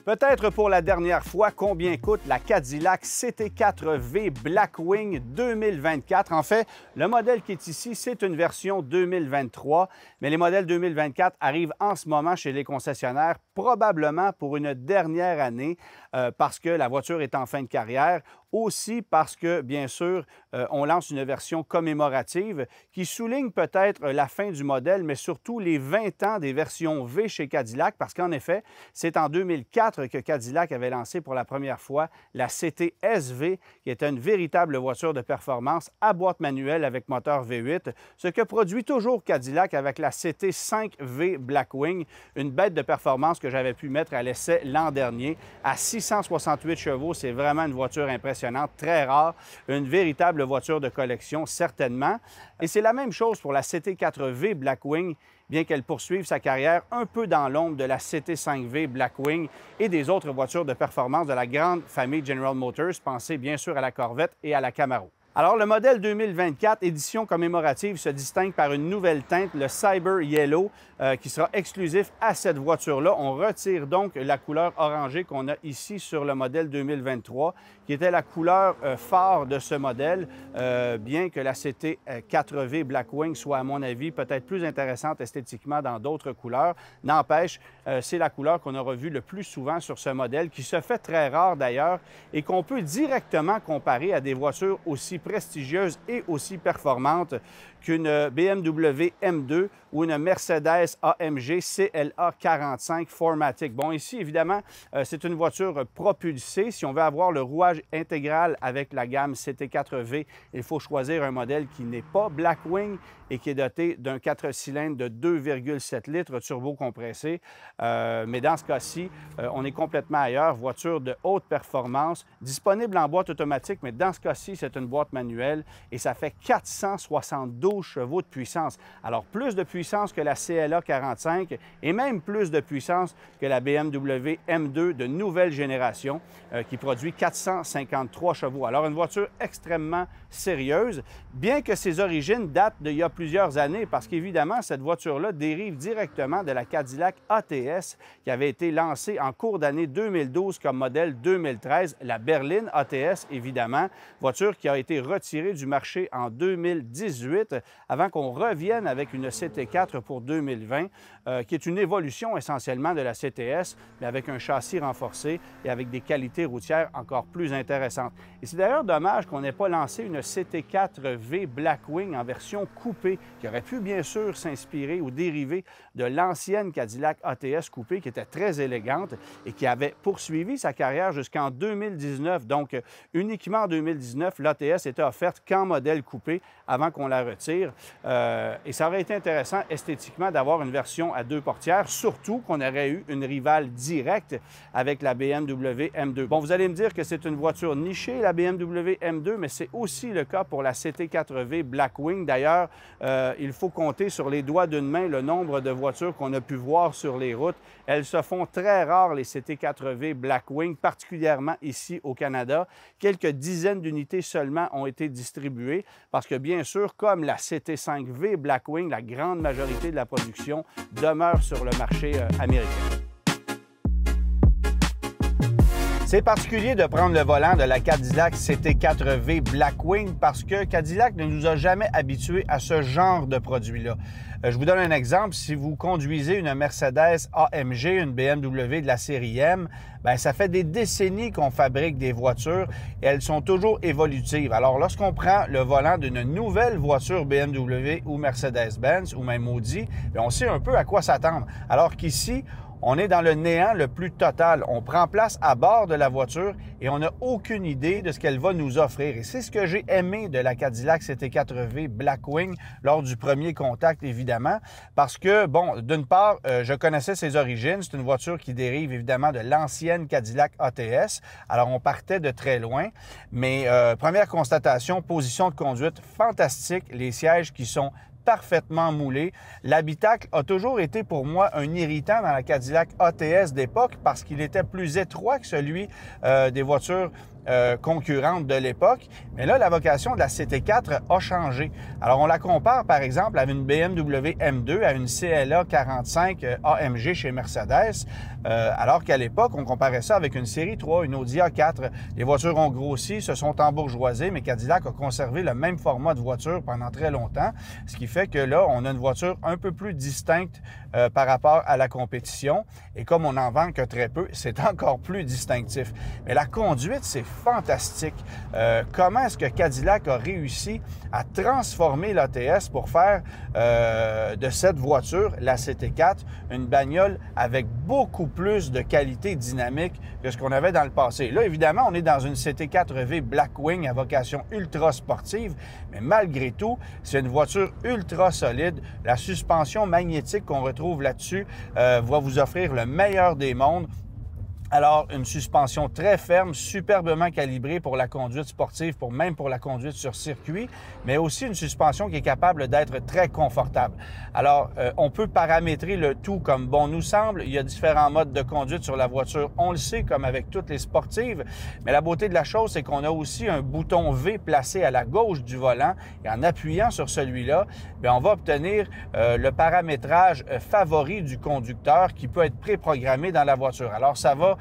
Peut-être pour la dernière fois, combien coûte la Cadillac CT4V Blackwing 2024? En fait, le modèle qui est ici, c'est une version 2023, mais les modèles 2024 arrivent en ce moment chez les concessionnaires, probablement pour une dernière année, parce que la voiture est en fin de carrière. Aussi parce que, bien sûr, on lance une version commémorative qui souligne peut-être la fin du modèle, mais surtout les 20 ans des versions V chez Cadillac, parce qu'en effet, c'est en 2004 que Cadillac avait lancé pour la première fois la CT-SV, qui était une véritable voiture de performance à boîte manuelle avec moteur V8, ce que produit toujours Cadillac avec la CT5V Blackwing, une bête de performance que j'avais pu mettre à l'essai l'an dernier. À 668 chevaux, c'est vraiment une voiture impressionnante, très rare, une véritable voiture de collection, certainement. Et c'est la même chose pour la CT4V Blackwing, bien qu'elle poursuive sa carrière un peu dans l'ombre de la CT5V Blackwing et des autres voitures de performance de la grande famille General Motors, pensez bien sûr à la Corvette et à la Camaro. Alors, le modèle 2024, édition commémorative, se distingue par une nouvelle teinte, le Cyber Yellow, qui sera exclusif à cette voiture-là. On retire donc la couleur orangée qu'on a ici sur le modèle 2023, qui était la couleur phare de ce modèle, bien que la CT4V Blackwing soit, à mon avis, peut-être plus intéressante esthétiquement dans d'autres couleurs. N'empêche, c'est la couleur qu'on aura vue le plus souvent sur ce modèle, qui se fait très rare d'ailleurs, et qu'on peut directement comparer à des voitures aussi prestigieuses et aussi performantes qu'une BMW M2 ou une Mercedes AMG CLA 45 4MATIC. Bon, ici, évidemment, c'est une voiture propulsée. Si on veut avoir le rouage intégral avec la gamme CT4V, il faut choisir un modèle qui n'est pas Blackwing et qui est doté d'un 4 cylindres de 2,7 litres turbo-compressé. Mais dans ce cas-ci, on est complètement ailleurs. Voiture de haute performance, disponible en boîte automatique, mais dans ce cas-ci, c'est une boîte manuelle et ça fait 472 chevaux de puissance. Alors, plus de puissance que la CLA 45 et même plus de puissance que la BMW M2 de nouvelle génération qui produit 453 chevaux. Alors, une voiture extrêmement sérieuse, bien que ses origines datent d'il y a plusieurs années, parce qu'évidemment, cette voiture-là dérive directement de la Cadillac ATS qui avait été lancée en cours d'année 2012 comme modèle 2013, la berline ATS, évidemment, voiture qui a été retirée du marché en 2018 avant qu'on revienne avec une CT4 pour 2020, qui est une évolution essentiellement de la CTS, mais avec un châssis renforcé et avec des qualités routières encore plus intéressantes. Et c'est d'ailleurs dommage qu'on n'ait pas lancé une CT4V Blackwing en version coupée, qui aurait pu bien sûr s'inspirer ou dériver de l'ancienne Cadillac ATS coupée, qui était très élégante et qui avait poursuivi sa carrière jusqu'en 2019. Donc, uniquement en 2019, l'ATS était offerte qu'en modèle coupé avant qu'on la retire. Et ça aurait été intéressant esthétiquement d'avoir une version à deux portières, surtout qu'on aurait eu une rivale directe avec la BMW M2. Bon, vous allez me dire que c'est une voiture nichée, la BMW M2, mais c'est aussi le cas pour la CT4V Blackwing. D'ailleurs, il faut compter sur les doigts d'une main le nombre de voitures qu'on a pu voir sur les routes. Elles se font très rares, les CT4V Blackwing, particulièrement ici au Canada. Quelques dizaines d'unités seulement ont été distribuées parce que, bien sûr, comme la CT5V Blackwing, la grande majorité de la production demeure sur le marché américain. C'est particulier de prendre le volant de la Cadillac CT4V Blackwing parce que Cadillac ne nous a jamais habitués à ce genre de produit-là. Je vous donne un exemple. Si vous conduisez une Mercedes AMG, une BMW de la série M, bien, ça fait des décennies qu'on fabrique des voitures et elles sont toujours évolutives. Alors, lorsqu'on prend le volant d'une nouvelle voiture BMW ou Mercedes-Benz ou même Audi, bien, on sait un peu à quoi s'attendre. Alors qu'ici, on est dans le néant le plus total. On prend place à bord de la voiture et on n'a aucune idée de ce qu'elle va nous offrir. Et c'est ce que j'ai aimé de la Cadillac CT4V Blackwing lors du premier contact, évidemment, parce que, bon, d'une part, je connaissais ses origines. C'est une voiture qui dérive, évidemment, de l'ancienne Cadillac ATS. Alors, on partait de très loin. Mais première constatation, position de conduite fantastique. Les sièges qui sont parfaitement moulé. L'habitacle a toujours été pour moi un irritant dans la Cadillac ATS d'époque parce qu'il était plus étroit que celui des voitures concurrente de l'époque. Mais là, la vocation de la CT4 a changé. Alors, on la compare, par exemple, avec une BMW M2, à une CLA 45 AMG chez Mercedes, alors qu'à l'époque, on comparait ça avec une série 3, une Audi A4. Les voitures ont grossi, se sont embourgeoisées, mais Cadillac a conservé le même format de voiture pendant très longtemps, ce qui fait que là, on a une voiture un peu plus distincte par rapport à la compétition. Et comme on n'en vend que très peu, c'est encore plus distinctif. Mais la conduite, c'est fantastique. Comment est-ce que Cadillac a réussi à transformer l'ATS pour faire de cette voiture, la CT4, une bagnole avec beaucoup plus de qualité dynamique que ce qu'on avait dans le passé. Là, évidemment, on est dans une CT4V Blackwing à vocation ultra sportive, mais malgré tout, c'est une voiture ultra solide. La suspension magnétique qu'on retrouve là-dessus va vous offrir le meilleur des mondes. Alors, une suspension très ferme, superbement calibrée pour la conduite sportive, même pour la conduite sur circuit, mais aussi une suspension qui est capable d'être très confortable. Alors, on peut paramétrer le tout comme bon nous semble. Il y a différents modes de conduite sur la voiture, on le sait, comme avec toutes les sportives, mais la beauté de la chose, c'est qu'on a aussi un bouton V placé à la gauche du volant, et en appuyant sur celui-là, on va obtenir le paramétrage favori du conducteur qui peut être préprogrammé dans la voiture. Alors, ça va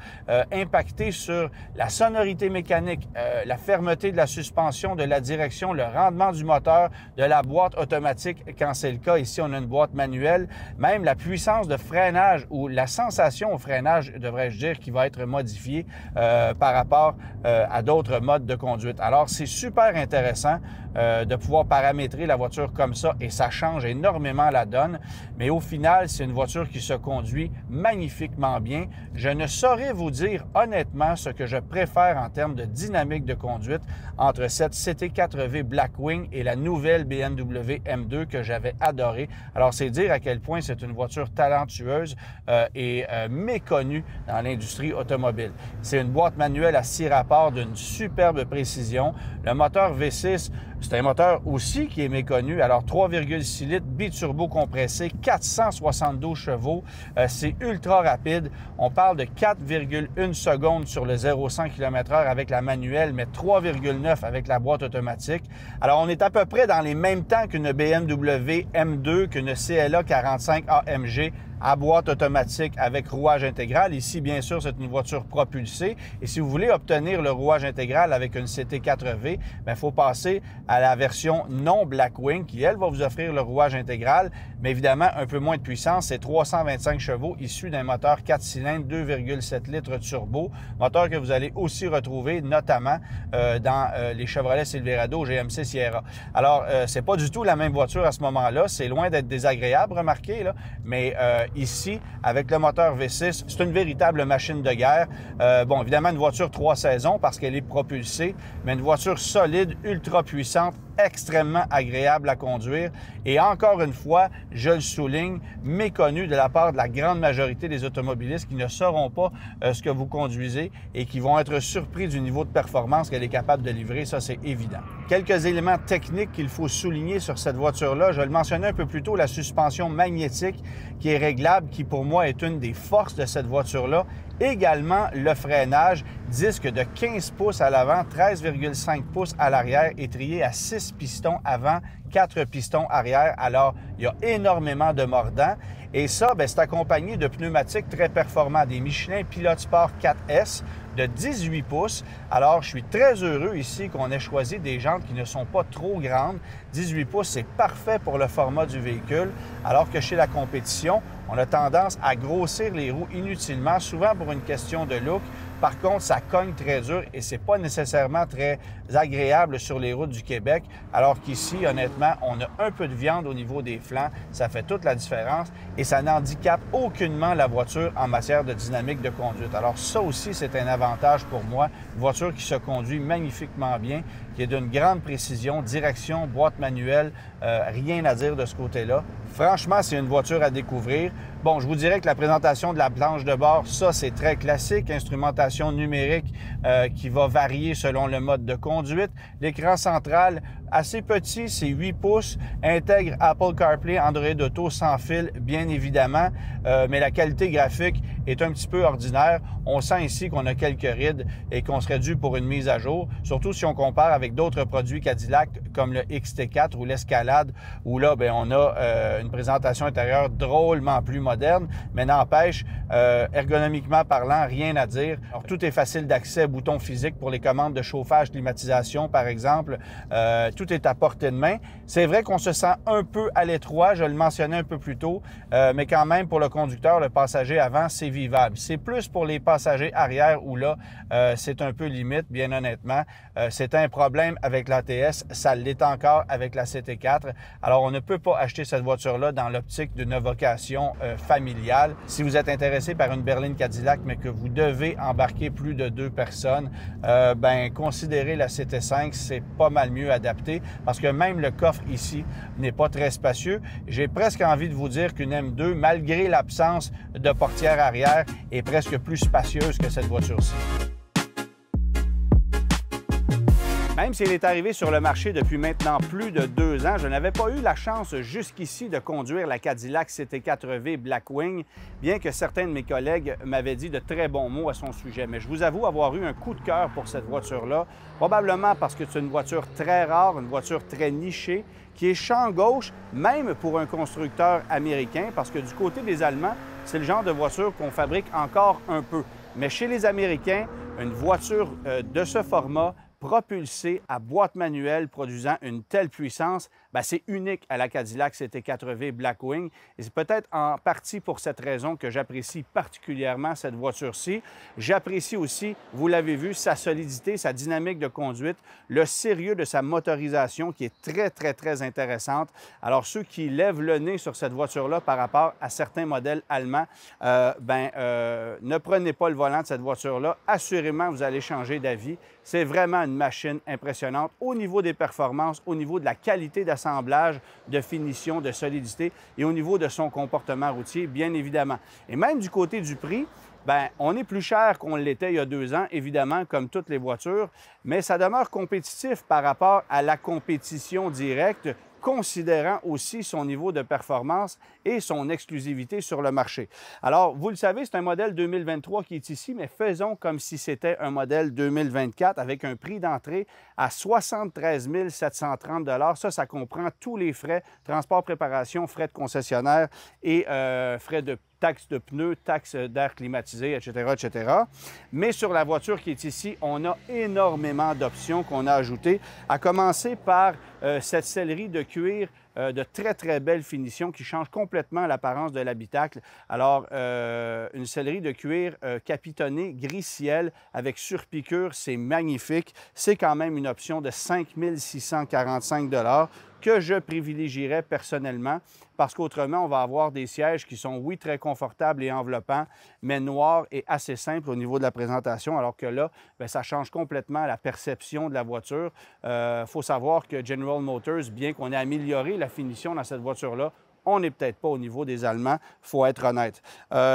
impacter sur la sonorité mécanique, la fermeté de la suspension, de la direction, le rendement du moteur, de la boîte automatique quand c'est le cas. Ici, on a une boîte manuelle, même la puissance de freinage ou la sensation au freinage, devrais-je dire, qui va être modifiée par rapport à d'autres modes de conduite. Alors, c'est super intéressant de pouvoir paramétrer la voiture comme ça et ça change énormément la donne. Mais au final, c'est une voiture qui se conduit magnifiquement bien. Je ne saurais vous dire honnêtement ce que je préfère en termes de dynamique de conduite entre cette CT4V Blackwing et la nouvelle BMW M2 que j'avais adorée. Alors, c'est dire à quel point c'est une voiture talentueuse et méconnue dans l'industrie automobile. C'est une boîte manuelle à 6 rapports d'une superbe précision. Le moteur V6, c'est un moteur aussi qui est méconnu. Alors, 3,6 litres, biturbo compressé, 472 chevaux. C'est ultra rapide. On parle de 4,1 secondes sur le 0-100 km/h avec la manuelle, mais 3,9 avec la boîte automatique. Alors, on est à peu près dans les mêmes temps qu'une BMW M2, qu'une CLA 45 AMG à boîte automatique avec rouage intégral. Ici, bien sûr, c'est une voiture propulsée. Et si vous voulez obtenir le rouage intégral avec une CT4V, il faut passer à la version non Blackwing qui, elle, va vous offrir le rouage intégral, mais évidemment, un peu moins de puissance. C'est 325 chevaux issus d'un moteur 4 cylindres, 2,7 litres turbo. Moteur que vous allez aussi retrouver notamment dans les Chevrolet Silverado GMC Sierra. Alors, c'est pas du tout la même voiture à ce moment-là. C'est loin d'être désagréable, remarquez, là, mais ici, avec le moteur V6, c'est une véritable machine de guerre. Bon, évidemment, une voiture 3 saisons parce qu'elle est propulsée, mais une voiture solide, ultra puissante, extrêmement agréable à conduire et encore une fois, je le souligne, méconnu de la part de la grande majorité des automobilistes qui ne sauront pas ce que vous conduisez et qui vont être surpris du niveau de performance qu'elle est capable de livrer, ça c'est évident. Quelques éléments techniques qu'il faut souligner sur cette voiture-là, je le mentionnais un peu plus tôt, la suspension magnétique qui est réglable, qui pour moi est une des forces de cette voiture-là. Également, le freinage, disque de 15 pouces à l'avant, 13,5 pouces à l'arrière, étrié à 6 pistons avant, 4 pistons arrière. Alors, il y a énormément de mordants. Et ça, c'est accompagné de pneumatiques très performants, des Michelin Pilot Sport 4S de 18 pouces. Alors, je suis très heureux ici qu'on ait choisi des jantes qui ne sont pas trop grandes. 18 pouces, c'est parfait pour le format du véhicule, alors que chez la compétition, on a tendance à grossir les roues inutilement, souvent pour une question de look. Par contre, ça cogne très dur et c'est pas nécessairement très agréable sur les routes du Québec, alors qu'ici, honnêtement, on a un peu de viande au niveau des flancs. Ça fait toute la différence et ça n'handicape aucunement la voiture en matière de dynamique de conduite. Alors ça aussi, c'est un avantage pour moi. Une voiture qui se conduit magnifiquement bien, qui est d'une grande précision, direction, boîte manuelle, rien à dire de ce côté-là. Franchement, c'est une voiture à découvrir. Bon, je vous dirais que la présentation de la planche de bord, ça, c'est très classique. Instrumentation numérique qui va varier selon le mode de conduite. L'écran central, assez petit, c'est 8 pouces, intègre Apple CarPlay, Android Auto sans fil, bien évidemment, mais la qualité graphique est un petit peu ordinaire. On sent ici qu'on a quelques rides et qu'on serait dû pour une mise à jour, surtout si on compare avec d'autres produits Cadillac comme le XT4 ou l'Escalade, où là, bien, on a une présentation intérieure drôlement plus moderne, mais n'empêche, ergonomiquement parlant, rien à dire. Alors, tout est facile d'accès, bouton physique pour les commandes de chauffage, climatisation, par exemple. Tout est à portée de main. C'est vrai qu'on se sent un peu à l'étroit, je le mentionnais un peu plus tôt, mais quand même, pour le conducteur, le passager avant, c'est vivable. C'est plus pour les passagers arrière où là, c'est un peu limite, bien honnêtement. C'était un problème avec l'ATS, ça l'est encore avec la CT4. Alors, on ne peut pas acheter cette voiture-là dans l'optique d'une vocation familiale. Si vous êtes intéressé par une berline Cadillac, mais que vous devez embarquer plus de 2 personnes, ben considérez la CT5, c'est pas mal mieux adapté parce que même le coffre ici n'est pas très spacieux. J'ai presque envie de vous dire qu'une M2, malgré l'absence de portière arrière, est presque plus spacieuse que cette voiture-ci. Même s'il est arrivé sur le marché depuis maintenant plus de 2 ans, je n'avais pas eu la chance jusqu'ici de conduire la Cadillac CT4V Blackwing, bien que certains de mes collègues m'avaient dit de très bons mots à son sujet. Mais je vous avoue avoir eu un coup de cœur pour cette voiture-là, probablement parce que c'est une voiture très rare, une voiture très nichée, qui est champ gauche, même pour un constructeur américain, parce que du côté des Allemands, c'est le genre de voiture qu'on fabrique encore un peu. Mais chez les Américains, une voiture de ce format, propulsée à boîte manuelle produisant une telle puissance, bien, c'est unique à la Cadillac CT4V Blackwing. Et c'est peut-être en partie pour cette raison que j'apprécie particulièrement cette voiture-ci. J'apprécie aussi, vous l'avez vu, sa solidité, sa dynamique de conduite, le sérieux de sa motorisation qui est très intéressante. Alors, ceux qui lèvent le nez sur cette voiture-là par rapport à certains modèles allemands, ne prenez pas le volant de cette voiture-là. Assurément, vous allez changer d'avis. C'est vraiment une machine impressionnante au niveau des performances, au niveau de la qualité d'assemblage, de finition, de solidité et au niveau de son comportement routier, bien évidemment. Et même du côté du prix, bien, on est plus cher qu'on l'était il y a 2 ans, évidemment, comme toutes les voitures, mais ça demeure compétitif par rapport à la compétition directe, considérant aussi son niveau de performance et son exclusivité sur le marché. Alors, vous le savez, c'est un modèle 2023 qui est ici, mais faisons comme si c'était un modèle 2024 avec un prix d'entrée à 73 730 $. Ça comprend tous les frais, transport, préparation, frais de concessionnaire et frais de taxes de pneus, taxes d'air climatisé, etc. Mais sur la voiture qui est ici, on a énormément d'options qu'on a ajoutées, à commencer par cette sellerie de cuir de très belle finition qui change complètement l'apparence de l'habitacle. Alors, une sellerie de cuir capitonnée gris ciel avec surpiqûre, c'est magnifique. C'est quand même une option de 5 645 $ que je privilégierais personnellement parce qu'autrement, on va avoir des sièges qui sont, oui, très confortables et enveloppants, mais noirs et assez simples au niveau de la présentation, alors que là, bien, ça change complètement la perception de la voiture. Il faut savoir que General Motors, bien qu'on ait amélioré la finition dans cette voiture-là, on n'est peut-être pas au niveau des Allemands, il faut être honnête.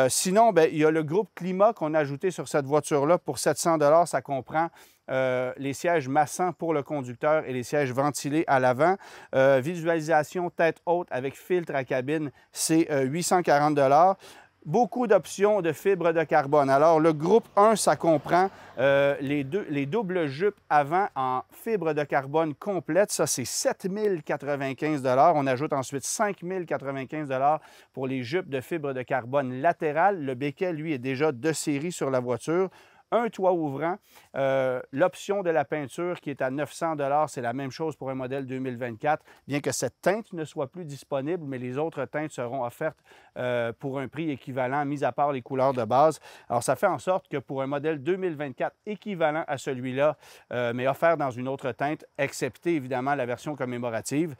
Sinon, bien, il y a le groupe climat qu'on a ajouté sur cette voiture-là pour 700 $. Ça comprend les sièges massants pour le conducteur et les sièges ventilés à l'avant. Visualisation tête haute avec filtre à cabine, c'est 840 $. Beaucoup d'options de fibres de carbone. Alors, le groupe 1, ça comprend les doubles jupes avant en fibre de carbone complète. Ça, c'est 7 095 $. On ajoute ensuite 5 095 $ pour les jupes de fibre de carbone latérale. Le béquet, lui, est déjà de série sur la voiture. Un toit ouvrant, l'option de la peinture qui est à 900 $, c'est la même chose pour un modèle 2024, bien que cette teinte ne soit plus disponible, mais les autres teintes seront offertes pour un prix équivalent, mis à part les couleurs de base. Alors, ça fait en sorte que pour un modèle 2024 équivalent à celui-là, mais offert dans une autre teinte, excepté évidemment la version commémorative,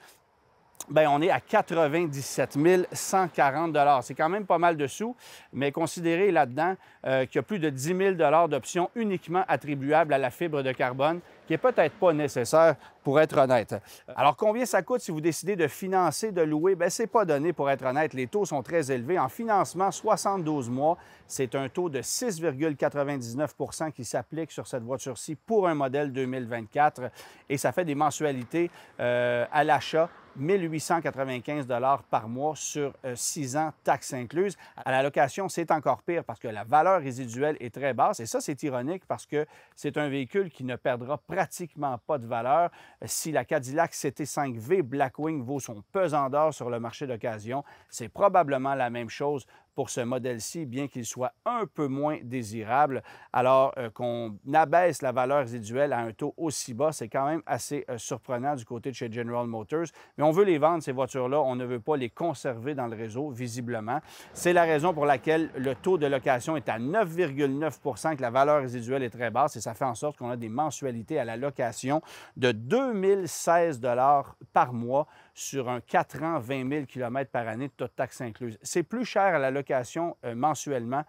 Bien, on est à 97 140 $. C'est quand même pas mal de sous, mais considérez là-dedans qu'il y a plus de 10 000 $ d'options uniquement attribuables à la fibre de carbone, qui n'est peut-être pas nécessaire, pour être honnête. Alors, combien ça coûte si vous décidez de financer, de louer? Bien, ce n'est pas donné, pour être honnête. Les taux sont très élevés. En financement, 72 mois, c'est un taux de 6,99 % qui s'applique sur cette voiture-ci pour un modèle 2024, et ça fait des mensualités à l'achat 1 895 $ par mois sur 6 ans, taxes incluses. À la location, c'est encore pire parce que la valeur résiduelle est très basse. Et ça, c'est ironique parce que c'est un véhicule qui ne perdra pratiquement pas de valeur. Si la Cadillac CT5V Blackwing vaut son pesant d'or sur le marché d'occasion, c'est probablement la même chose pour ce modèle-ci, bien qu'il soit un peu moins désirable. Alors qu'on abaisse la valeur résiduelle à un taux aussi bas, c'est quand même assez surprenant du côté de chez General Motors. Mais on veut les vendre, ces voitures-là. On ne veut pas les conserver dans le réseau, visiblement. C'est la raison pour laquelle le taux de location est à 9,9 %, que la valeur résiduelle est très basse, et ça fait en sorte qu'on a des mensualités à la location de 2016 $ par mois sur un 4 ans, 20 000 km par année, toutes taxes incluses. C'est plus cher à la location mensuellement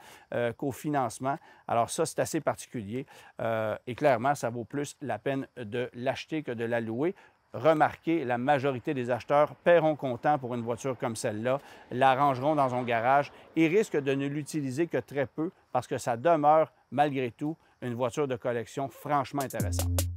qu'au financement. Alors ça, c'est assez particulier et clairement, ça vaut plus la peine de l'acheter que de la louer. Remarquez, la majorité des acheteurs paieront comptant pour une voiture comme celle-là, la rangeront dans un garage et risquent de ne l'utiliser que très peu parce que ça demeure, malgré tout, une voiture de collection franchement intéressante.